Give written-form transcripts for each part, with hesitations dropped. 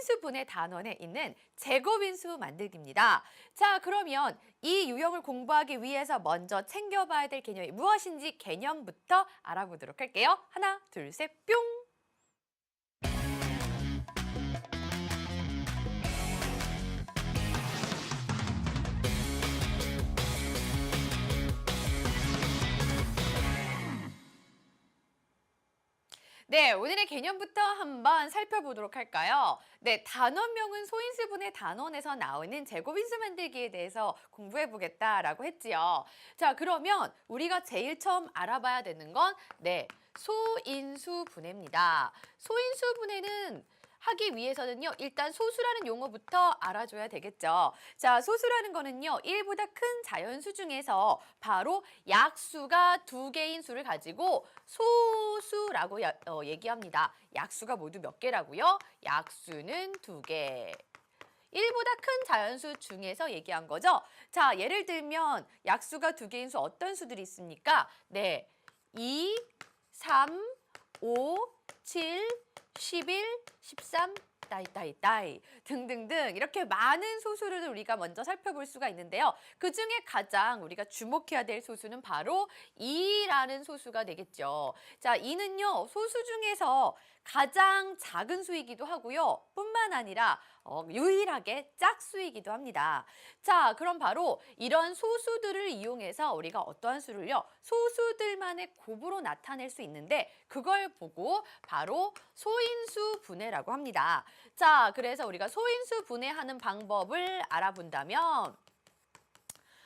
소인수분해 단원에 있는 제곱인수 만들기입니다. 자, 그러면 이 유형을 공부하기 위해서 먼저 챙겨봐야 될 개념이 무엇인지 개념부터 알아보도록 할게요. 하나, 둘, 셋, 뿅! 네, 오늘의 개념부터 한번 살펴보도록 할까요? 네, 단원명은 소인수분해 단원에서 나오는 제곱인수 만들기에 대해서 공부해보겠다라고 했지요. 자, 그러면 우리가 제일 처음 알아봐야 되는 건 네, 소인수분해입니다. 소인수분해는 하기 위해서는요, 일단 소수라는 용어부터 알아줘야 되겠죠. 자, 소수라는 거는요, 1보다 큰 자연수 중에서 바로 약수가 두 개인 수를 가지고 소수라고 얘기합니다. 약수가 모두 몇 개라고요? 약수는 두 개. 1보다 큰 자연수 중에서 얘기한 거죠. 자, 예를 들면 약수가 두 개인 수 어떤 수들이 있습니까? 네, 2, 3, 5, 7, 11, 13, 따이 등등등 이렇게 많은 소수를 우리가 먼저 살펴볼 수가 있는데요. 그중에 가장 우리가 주목해야 될 소수는 바로 2라는 소수가 되겠죠. 자, 2는요. 소수 중에서 가장 작은 수이기도 하고요. 뿐만 아니라 유일하게 짝수이기도 합니다. 자, 그럼 바로 이런 소수들을 이용해서 우리가 어떠한 수를요? 소수들만의 곱으로 나타낼 수 있는데 그걸 보고 바로 소인수 분해라고 합니다. 자, 그래서 우리가 소인수 분해하는 방법을 알아본다면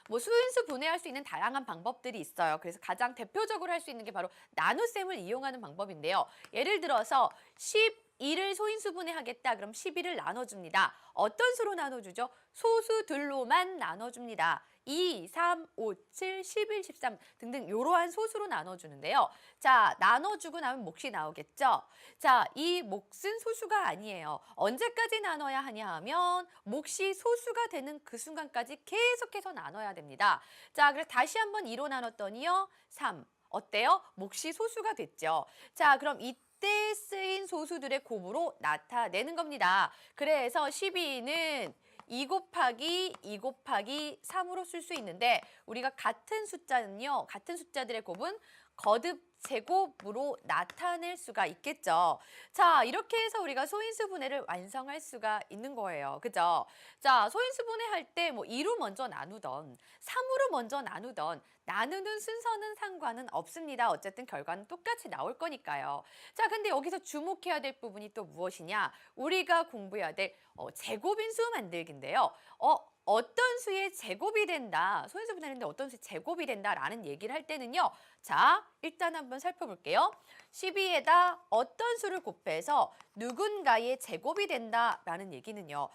소인수 분해할 수 있는 다양한 방법들이 있어요. 그래서 가장 대표적으로 할 수 있는 게 바로 나눗셈을 이용하는 방법인데요. 예를 들어서 12를 소인수 분해하겠다. 그럼 12를 나눠줍니다. 어떤 수로 나눠주죠? 소수들로만 나눠줍니다. 2, 3, 5, 7, 11, 13 등등 이러한 소수로 나눠주는데요. 자, 나눠주고 나면 몫이 나오겠죠? 자, 이 몫은 소수가 아니에요. 언제까지 나눠야 하냐 하면 몫이 소수가 되는 그 순간까지 계속해서 나눠야 됩니다. 자, 그래서 다시 한번 2로 나눴더니요. 3. 어때요? 몫이 소수가 됐죠. 자, 그럼 이때 쓰인 소수들의 곱으로 나타내는 겁니다. 그래서 12는 2 곱하기 2 곱하기 3으로 쓸 수 있는데 우리가 같은 숫자는요. 같은 숫자들의 곱은 거듭 제곱으로 나타낼 수가 있겠죠. 자, 이렇게 해서 우리가 소인수 분해를 완성할 수가 있는 거예요. 그죠? 자, 소인수 분해할 때 2로 먼저 나누던 3으로 먼저 나누던 나누는 순서는 상관은 없습니다. 어쨌든 결과는 똑같이 나올 거니까요. 자, 근데 여기서 주목해야 될 부분이 또 무엇이냐? 우리가 공부해야 될 제곱인수 만들기인데요. 어떤 수의 제곱이 된다. 소인수 분해하는데 어떤 수의 제곱이 된다라는 얘기를 할 때는요. 자, 일단 한번 살펴볼게요. 12에다 어떤 수를 곱해서 누군가의 제곱이 된다라는 얘기는요.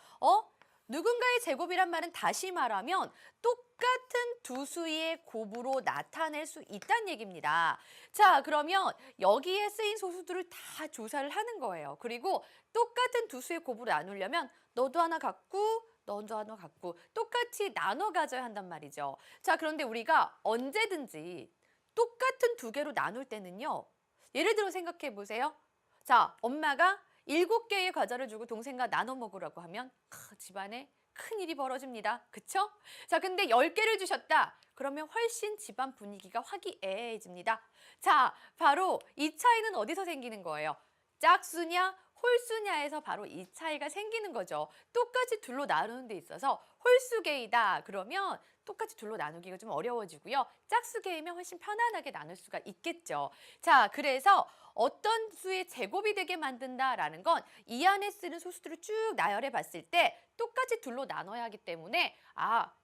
누군가의 제곱이란 말은 다시 말하면 똑같은 두 수의 곱으로 나타낼 수 있다는 얘기입니다. 자, 그러면 여기에 쓰인 소수들을 다 조사를 하는 거예요. 그리고 똑같은 두 수의 곱으로 나누려면 너도 하나 갖고 너도 하나 갖고 똑같이 나눠 가져야 한단 말이죠. 자, 그런데 우리가 언제든지 똑같은 두 개로 나눌 때는요. 예를 들어 생각해 보세요. 자, 엄마가 7개의 과자를 주고 동생과 나눠 먹으라고 하면 집안에 큰일이 벌어집니다. 그쵸? 자, 근데 10개를 주셨다. 그러면 훨씬 집안 분위기가 화기애애해집니다. 자, 바로 이 차이는 어디서 생기는 거예요? 짝수냐? 홀수냐에서 바로 이 차이가 생기는 거죠. 똑같이 둘로 나누는 데 있어서 홀수계이다. 그러면 똑같이 둘로 나누기가 좀 어려워지고요. 짝수계이면 훨씬 편안하게 나눌 수가 있겠죠. 자, 그래서 어떤 수의 제곱이 되게 만든다라는 건 이 안에 쓰는 소수들을 쭉 나열해 봤을 때 똑같이 둘로 나눠야 하기 때문에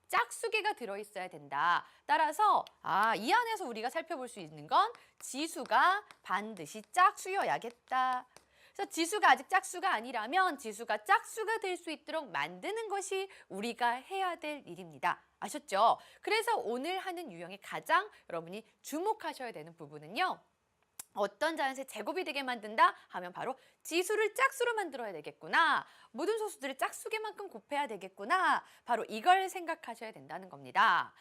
짝수계가 들어있어야 된다. 따라서 이 안에서 우리가 살펴볼 수 있는 건 지수가 반드시 짝수여야겠다. 그래서 지수가 아직 짝수가 아니라면 지수가 짝수가 될 수 있도록 만드는 것이 우리가 해야 될 일입니다. 아셨죠? 그래서 오늘 하는 유형의 가장 여러분이 주목하셔야 되는 부분은요. 어떤 자연수의 제곱이 되게 만든다 하면 바로 지수를 짝수로 만들어야 되겠구나. 모든 소수들을 짝수계만큼 곱해야 되겠구나. 바로 이걸 생각하셔야 된다는 겁니다.